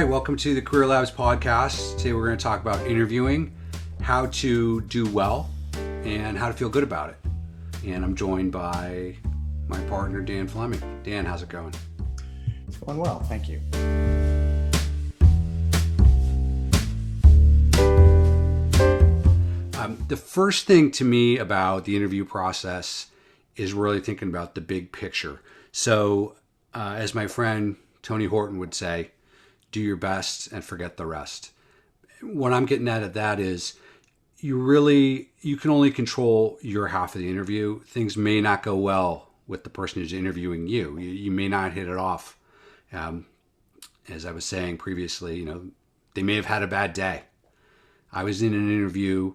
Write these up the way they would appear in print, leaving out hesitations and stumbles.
right, welcome to the Career Labs podcast. Today we're going to talk about interviewing, how to do well, and how to feel good about it. And I'm joined by my partner, Dan Fleming. Dan, how's it going? It's going well, thank you. The first thing to me about the interview process is really thinking about the big picture. So, as my friend Tony Horton would say, do your best and forget the rest. What I'm getting at that is you can only control your half of the interview. Things may not go well with the person who's interviewing you. You may not hit it off. As I was saying previously, they may have had a bad day. I was in an interview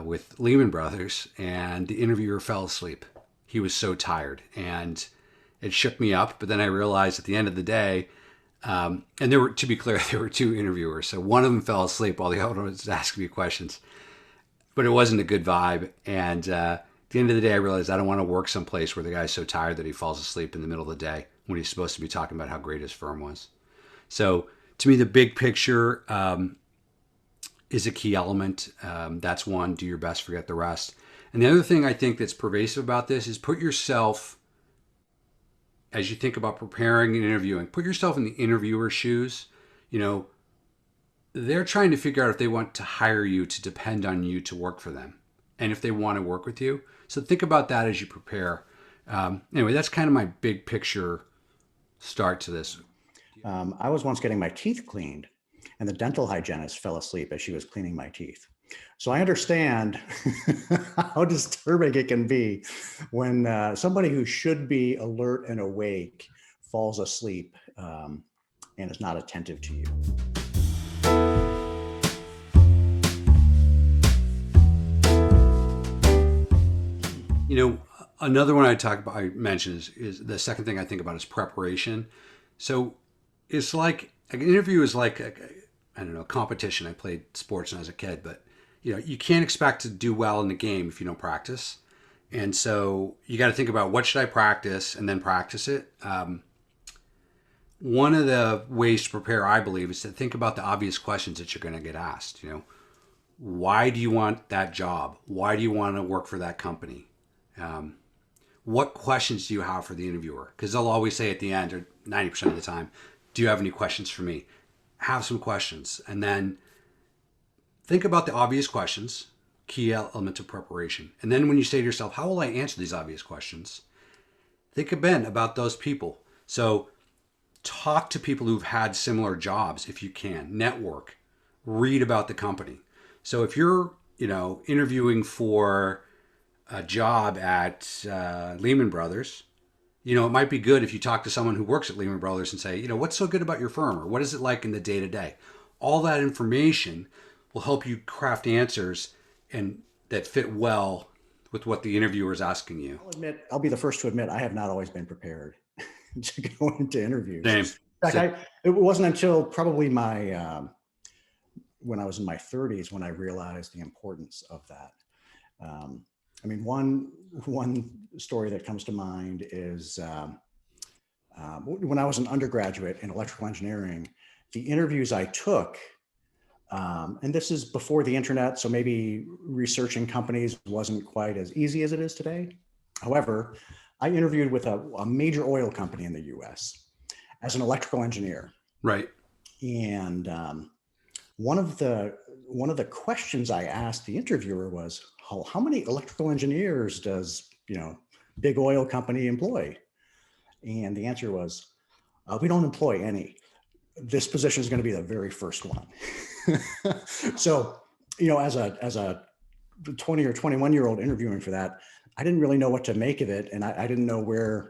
with Lehman Brothers, and the interviewer fell asleep. He was so tired, and it shook me up. But then I realized at the end of the day, and to be clear, there were two interviewers. So one of them fell asleep while the other was asking me questions. But it wasn't a good vibe. And at the end of the day, I realized I don't want to work someplace where the guy's so tired that he falls asleep in the middle of the day when he's supposed to be talking about how great his firm was. So to me, the big picture is a key element. That's one, do your best, forget the rest. And the other thing I think that's pervasive about this is put yourself, as you think about preparing and interviewing, put yourself in the interviewer's shoes. They're trying to figure out if they want to hire you to depend on you to work for them and if they want to work with you. So think about that as you prepare. Anyway, that's kind of my big picture start to this. I was once getting my teeth cleaned, and the dental hygienist fell asleep as she was cleaning my teeth. So I understand how disturbing it can be when somebody who should be alert and awake falls asleep and is not attentive to you. Another one I mentioned is the second thing I think about is preparation. So it's like an interview is like a competition. I played sports when I was a kid, but you can't expect to do well in the game if you don't practice. And so you got to think about what should I practice and then practice it. One of the ways to prepare, I believe, is to think about the obvious questions that you're going to get asked. Why do you want that job? Why do you want to work for that company? What questions do you have for the interviewer? Because they'll always say at the end, or 90% of the time, do you have any questions for me? Have some questions. And then think about the obvious questions, key element of preparation. And then when you say to yourself, how will I answer these obvious questions? Think again about those people. So talk to people who've had similar jobs if you can. Network. Read about the company. So if you're, interviewing for a job at Lehman Brothers, it might be good if you talk to someone who works at Lehman Brothers and say, what's so good about your firm, or what is it like in the day-to-day? All that information will help you craft answers and that fit well with what the interviewer is asking you. I'll be the first to admit I have not always been prepared to go into interviews. Same. In fact, it wasn't until probably when I was in my 30s when I realized the importance of that. One story that comes to mind is when I was an undergraduate in electrical engineering, the interviews I took, and this is before the internet, so maybe researching companies wasn't quite as easy as it is today. However, I interviewed with a major oil company in the US as an electrical engineer. Right. And one of the questions I asked the interviewer was, how many electrical engineers does, big oil company employ? And the answer was, we don't employ any. This position is going to be the very first one. So, as a 20 or 21-year-old interviewing for that, I didn't really know what to make of it. And I didn't know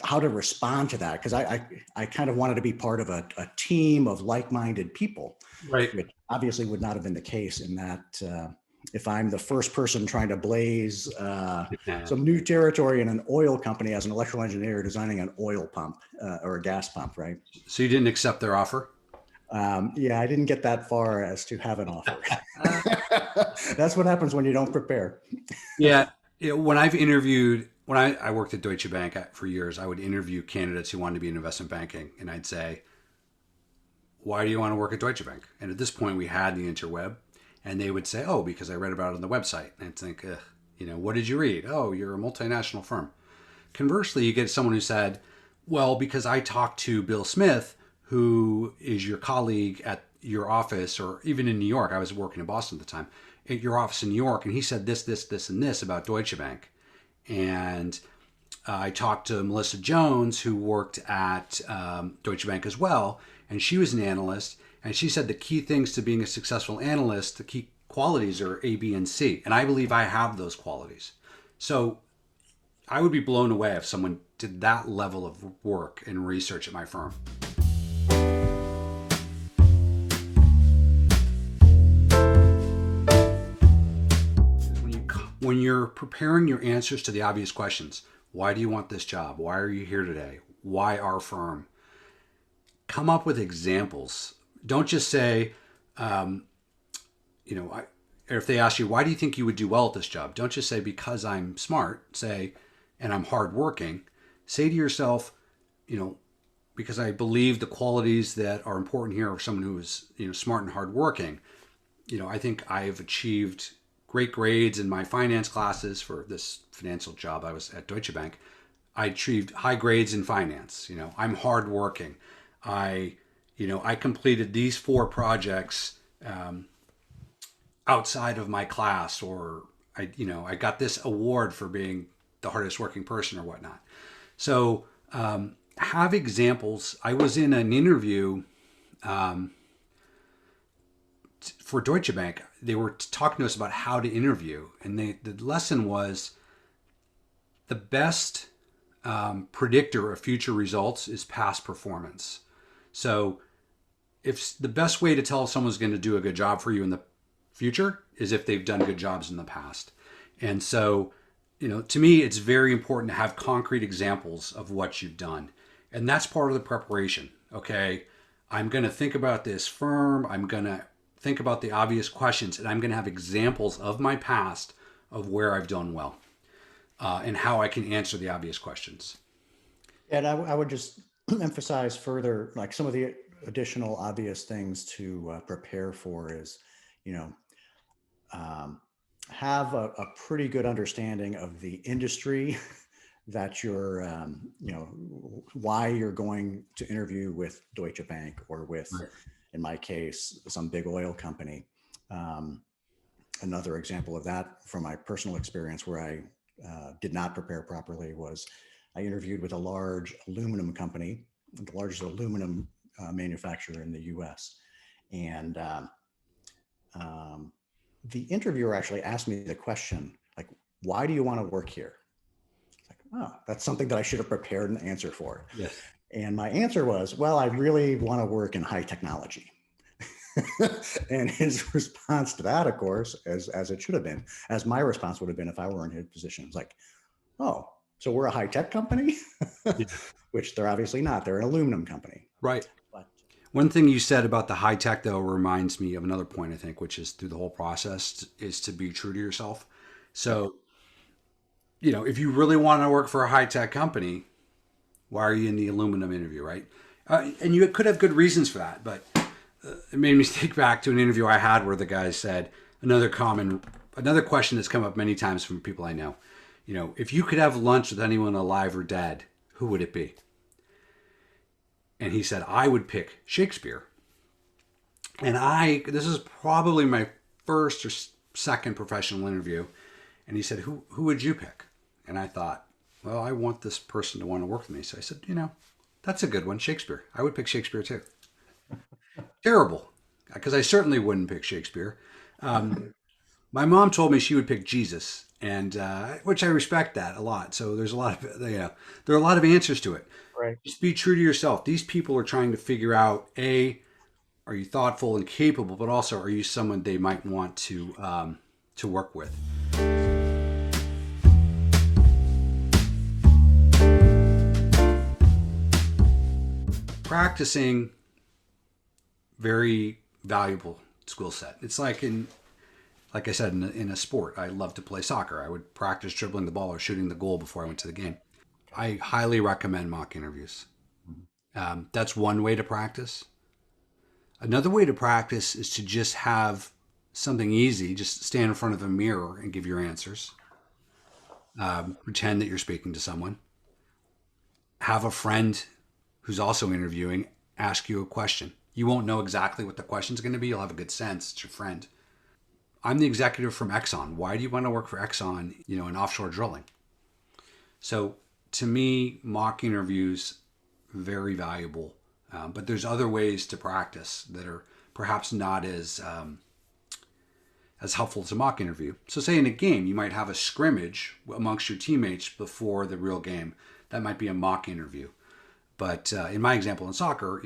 how to respond to that, because I kind of wanted to be part of a team of like-minded people. Right. Which obviously would not have been the case in that if I'm the first person trying to blaze some new territory in an oil company as an electrical engineer designing an oil pump or a gas pump, right? So you didn't accept their offer? Yeah, I didn't get that far as to have an offer. That's what happens when you don't prepare. Yeah. When I worked at Deutsche Bank for years, I would interview candidates who wanted to be in investment banking. And I'd say, why do you want to work at Deutsche Bank? And at this point, we had the interweb, and they would say, oh, because I read about it on the website. And I'd think, what did you read? Oh, you're a multinational firm. Conversely, you get someone who said, well, because I talked to Bill Smith, who is your colleague at your office, or even in New York. I was working in Boston at the time, at your office in New York, and he said this, this, this, and this about Deutsche Bank. And I talked to Melissa Jones, who worked at Deutsche Bank as well, and she was an analyst. And she said the key things to being a successful analyst, the key qualities are A, B, and C. And I believe I have those qualities. So I would be blown away if someone did that level of work and research at my firm. When you're preparing your answers to the obvious questions, why do you want this job? Why are you here today? Why our firm? Come up with examples. Don't just say, if they ask you, why do you think you would do well at this job? Don't just say, because I'm smart. Say, and I'm hardworking. Say to yourself, because I believe the qualities that are important here are someone who is, smart and hardworking. I think I've achieved great grades in my finance classes for this financial job. I was at Deutsche Bank. I achieved high grades in finance. I'm hardworking. I completed these 4 projects outside of my class, or I got this award for being the hardest working person or whatnot. So have examples. I was in an interview for Deutsche Bank. They were talking to us about how to interview, and the lesson was the best predictor of future results is past performance. So if the best way to tell if someone's going to do a good job for you in the future is if they've done good jobs in the past. And so, to me, it's very important to have concrete examples of what you've done. And that's part of the preparation. Okay, I'm going to think about this firm. I'm going to think about the obvious questions, and I'm going to have examples of my past of where I've done well and how I can answer the obvious questions. And I would just emphasize further, like some of the additional obvious things to prepare for is, have a pretty good understanding of the industry that you're, why you're going to interview with Deutsche Bank or with, right, in my case, some big oil company. Another example of that from my personal experience where I did not prepare properly was I interviewed with a large aluminum company, the largest aluminum manufacturer in the US. And the interviewer actually asked me the question, like, why do you want to work here? Like, oh, that's something that I should have prepared an answer for. Yes. And my answer was, well, I really want to work in high technology. And his response to that, of course, as it should have been, as my response would have been if I were in his position, was like, oh, so we're a high tech company? Yeah. Which they're obviously not. They're an aluminum company. Right. One thing you said about the high tech, though, reminds me of another point, I think, which is through the whole process is to be true to yourself. So, if you really want to work for a high tech company, why are you in the aluminum interview, right? And you could have good reasons for that, but it made me think back to an interview I had where the guy said another question that's come up many times from people I know. If you could have lunch with anyone alive or dead, who would it be? And he said, I would pick Shakespeare. And this is probably my first or second professional interview. And he said, who would you pick? And I thought, well, I want this person to want to work with me. So I said, that's a good one, Shakespeare. I would pick Shakespeare too. Terrible, because I certainly wouldn't pick Shakespeare. My mom told me she would pick Jesus, and which I respect that a lot. So there's a lot of, there are a lot of answers to it. Right. Just be true to yourself. These people are trying to figure out, are you thoughtful and capable, but also are you someone they might want to work with? Practicing, very valuable skill set. It's like I said, in a sport, I love to play soccer. I would practice dribbling the ball or shooting the goal before I went to the game. I highly recommend mock interviews. That's one way to practice. Another way to practice is to just have something easy, just stand in front of a mirror and give your answers. Pretend that you're speaking to someone. Have a friend who's also interviewing ask you a question. You won't know exactly what the question's going to be. You'll have a good sense. It's your friend. I'm the executive from Exxon. Why do you want to work for Exxon, in offshore drilling? So to me, mock interviews, very valuable. But there's other ways to practice that are perhaps not as helpful as a mock interview. So say in a game, you might have a scrimmage amongst your teammates before the real game. That might be a mock interview. But in my example in soccer,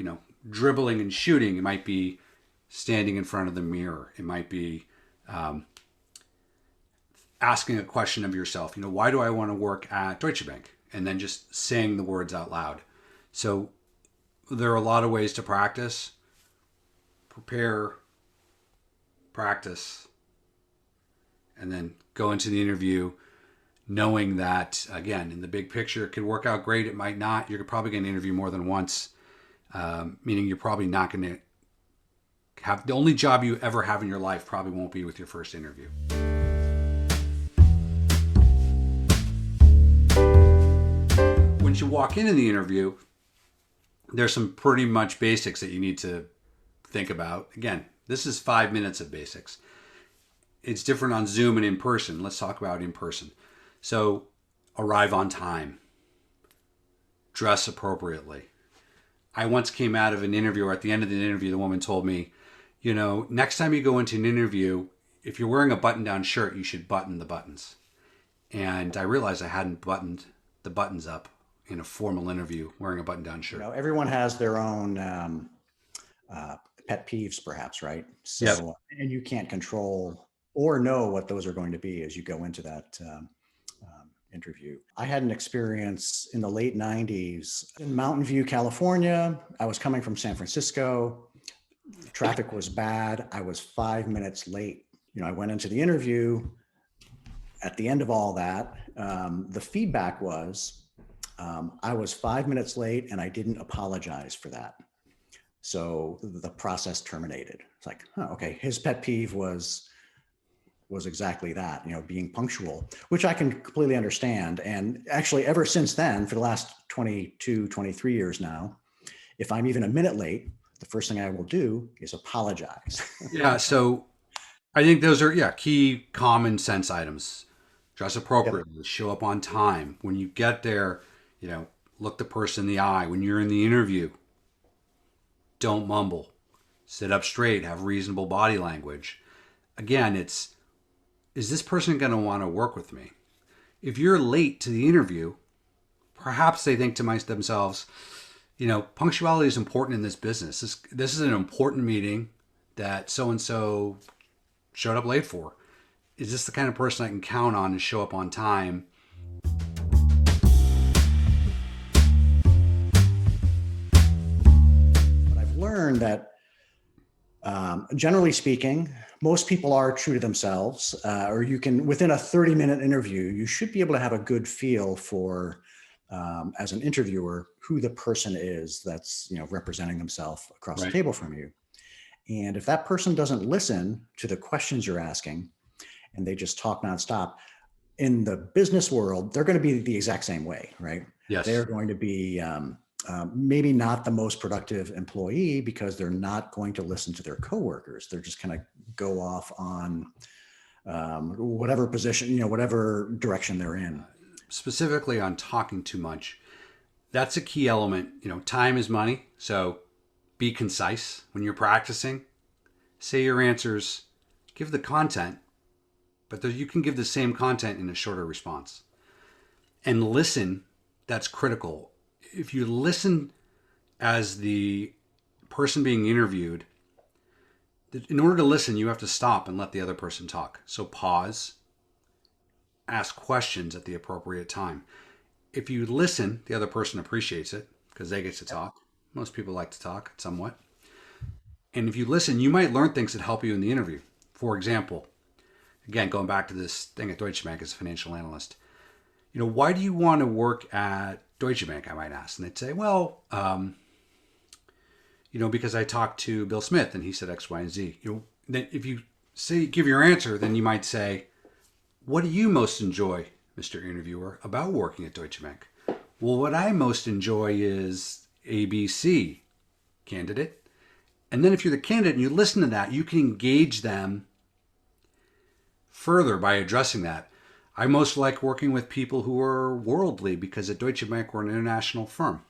dribbling and shooting, it might be standing in front of the mirror. It might be asking a question of yourself. Why do I want to work at Deutsche Bank? And then just saying the words out loud. So there are a lot of ways to practice. Prepare, practice, and then go into the interview knowing that, again, in the big picture, it could work out great. It might not. You're probably going to interview more than once, meaning you're probably not going to have the only job you ever have in your life probably won't be with your first interview. Once you walk into the interview, there's some pretty much basics that you need to think about. Again, this is 5 minutes of basics. It's different on Zoom and in person. Let's talk about in person. So arrive on time. Dress appropriately. I once came out of an interview, or at the end of the interview, the woman told me, next time you go into an interview, if you're wearing a button-down shirt, you should button the buttons. And I realized I hadn't buttoned the buttons up in a formal interview wearing a button-down shirt. Everyone has their own pet peeves, perhaps, right? So, yep. And you can't control or know what those are going to be as you go into that interview. I had an experience in the late 90s in Mountain View, California. I was coming from San Francisco. Traffic was bad. I was 5 minutes late. I went into the interview. At the end of all that, the feedback was, I was 5 minutes late and I didn't apologize for that. So the process terminated. It's like, okay. His pet peeve was exactly that, being punctual, which I can completely understand. And actually ever since then, for the last 22, 23 years now, if I'm even a minute late, the first thing I will do is apologize. Yeah. So I think those are, key common sense items. Dress appropriately, yep. Show up on time. When you get there, look the person in the eye. When you're in the interview, don't mumble. Sit up straight, have reasonable body language. Again, is this person going to want to work with me? If you're late to the interview, perhaps they think to themselves, punctuality is important in this business. This is an important meeting that so-and-so showed up late for. Is this the kind of person I can count on to show up on time? But I've learned that generally speaking, most people are true to themselves, or you can, within a 30-minute interview, you should be able to have a good feel for, as an interviewer, who the person is that's, representing themselves across the table from you. And if that person doesn't listen to the questions you're asking and they just talk nonstop, in the business world, they're going to be the exact same way, right? Yes. They're going to be maybe not the most productive employee because they're not going to listen to their coworkers. They're just going to go off on whatever position, whatever direction they're in. Specifically on talking too much, that's a key element. Time is money. So be concise when you're practicing. Say your answers, give the content, but you can give the same content in a shorter response. And listen, that's critical. If you listen as the person being interviewed, in order to listen, you have to stop and let the other person talk. So pause, ask questions at the appropriate time. If you listen, the other person appreciates it because they get to talk. Most people like to talk somewhat. And if you listen, you might learn things that help you in the interview. For example, again, going back to this thing at Deutsche Bank as a financial analyst, why do you want to work at Deutsche Bank, I might ask. And they'd say, well, because I talked to Bill Smith and he said X, Y, and Z. Then if you give your answer, then you might say, what do you most enjoy, Mr. Interviewer, about working at Deutsche Bank? Well, what I most enjoy is ABC, candidate. And then if you're the candidate and you listen to that, you can engage them further by addressing that. I most like working with people who are worldly because at Deutsche Bank we're an international firm.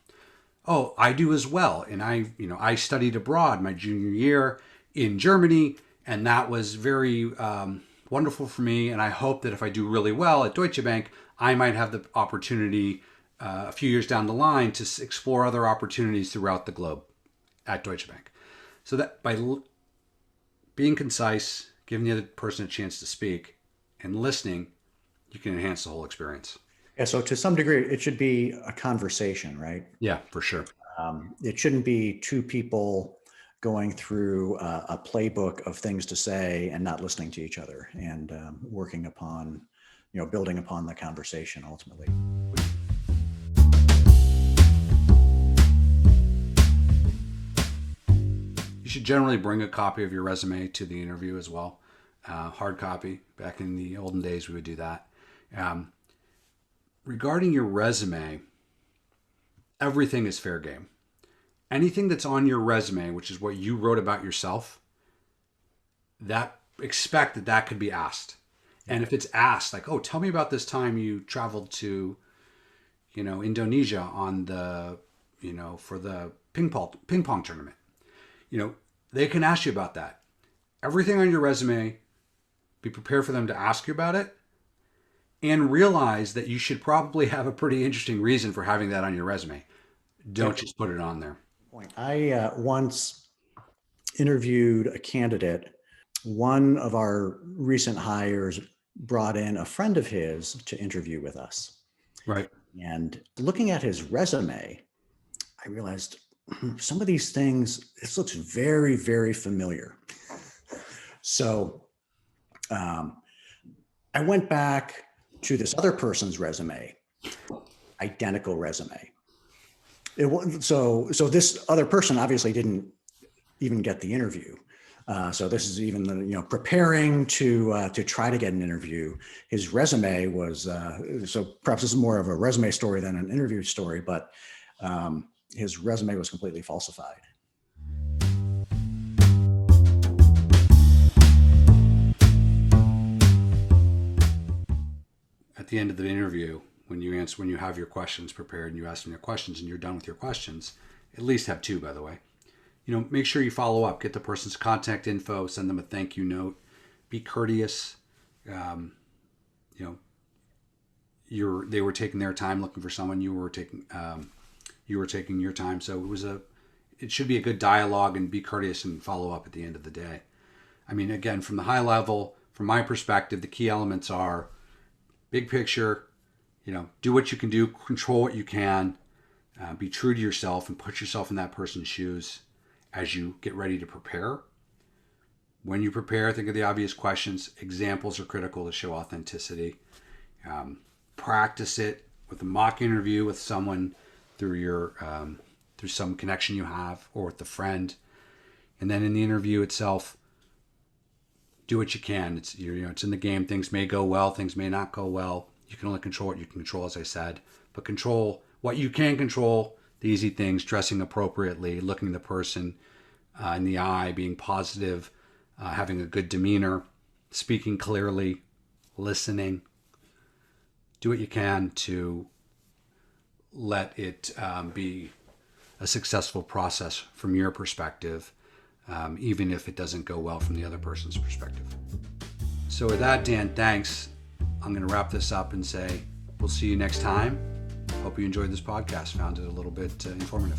Oh, I do as well. And I studied abroad my junior year in Germany, and that was very wonderful for me. And I hope that if I do really well at Deutsche Bank, I might have the opportunity a few years down the line to explore other opportunities throughout the globe at Deutsche Bank. So that by being concise, giving the other person a chance to speak, and listening, you can enhance the whole experience. Yeah. So to some degree, it should be a conversation, right? Yeah, for sure. It shouldn't be two people going through a playbook of things to say and not listening to each other and working upon, building upon the conversation ultimately. You should generally bring a copy of your resume to the interview as well. Hard copy. Back in the olden days, we would do that. Regarding your resume, everything is fair game. Anything that's on your resume, which is what you wrote about yourself, expect that could be asked. And if it's asked, like, oh, tell me about this time you traveled to, Indonesia on the, for the ping pong tournament. They can ask you about that. Everything on your resume, be prepared for them to ask you about it, and realize that you should probably have a pretty interesting reason for having that on your resume. Don't just put it on there. I once interviewed a candidate. One of our recent hires brought in a friend of his to interview with us. Right. And looking at his resume, I realized some of these things, this looks very, very familiar. So I went back to this other person's resume, identical resume. So this other person obviously didn't even get the interview. So this is even preparing to try to get an interview. His resume was so perhaps this is more of a resume story than an interview story, but his resume was completely falsified. At the end of the interview, when you have your questions prepared and you ask them your questions and you're done with your questions, at least have two, by the way. Make sure you follow up, get the person's contact info, send them a thank you note, be courteous. They were taking their time looking for someone. You were taking your time. So it should be a good dialogue, and be courteous and follow up at the end of the day. I mean, again, from the high level, from my perspective, the key elements are big picture, do what you can do, control what you can, be true to yourself and put yourself in that person's shoes as you get ready to prepare. When you prepare, think of the obvious questions. Examples are critical to show authenticity. Practice it with a mock interview with someone through through some connection you have, or with a friend. And then in the interview itself, do what you can. It's in the game. Things may go well, things may not go well. You can only control what you can control, as I said. But control what you can control, the easy things, dressing appropriately, looking the person in the eye, being positive, having a good demeanor, speaking clearly, listening. Do what you can to let it be a successful process from your perspective, even if it doesn't go well from the other person's perspective. So with that, Dan, thanks. I'm going to wrap this up and say we'll see you next time. Hope you enjoyed this podcast, found it a little bit informative.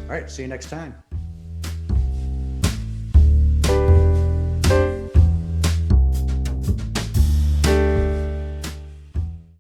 All right, see you next time.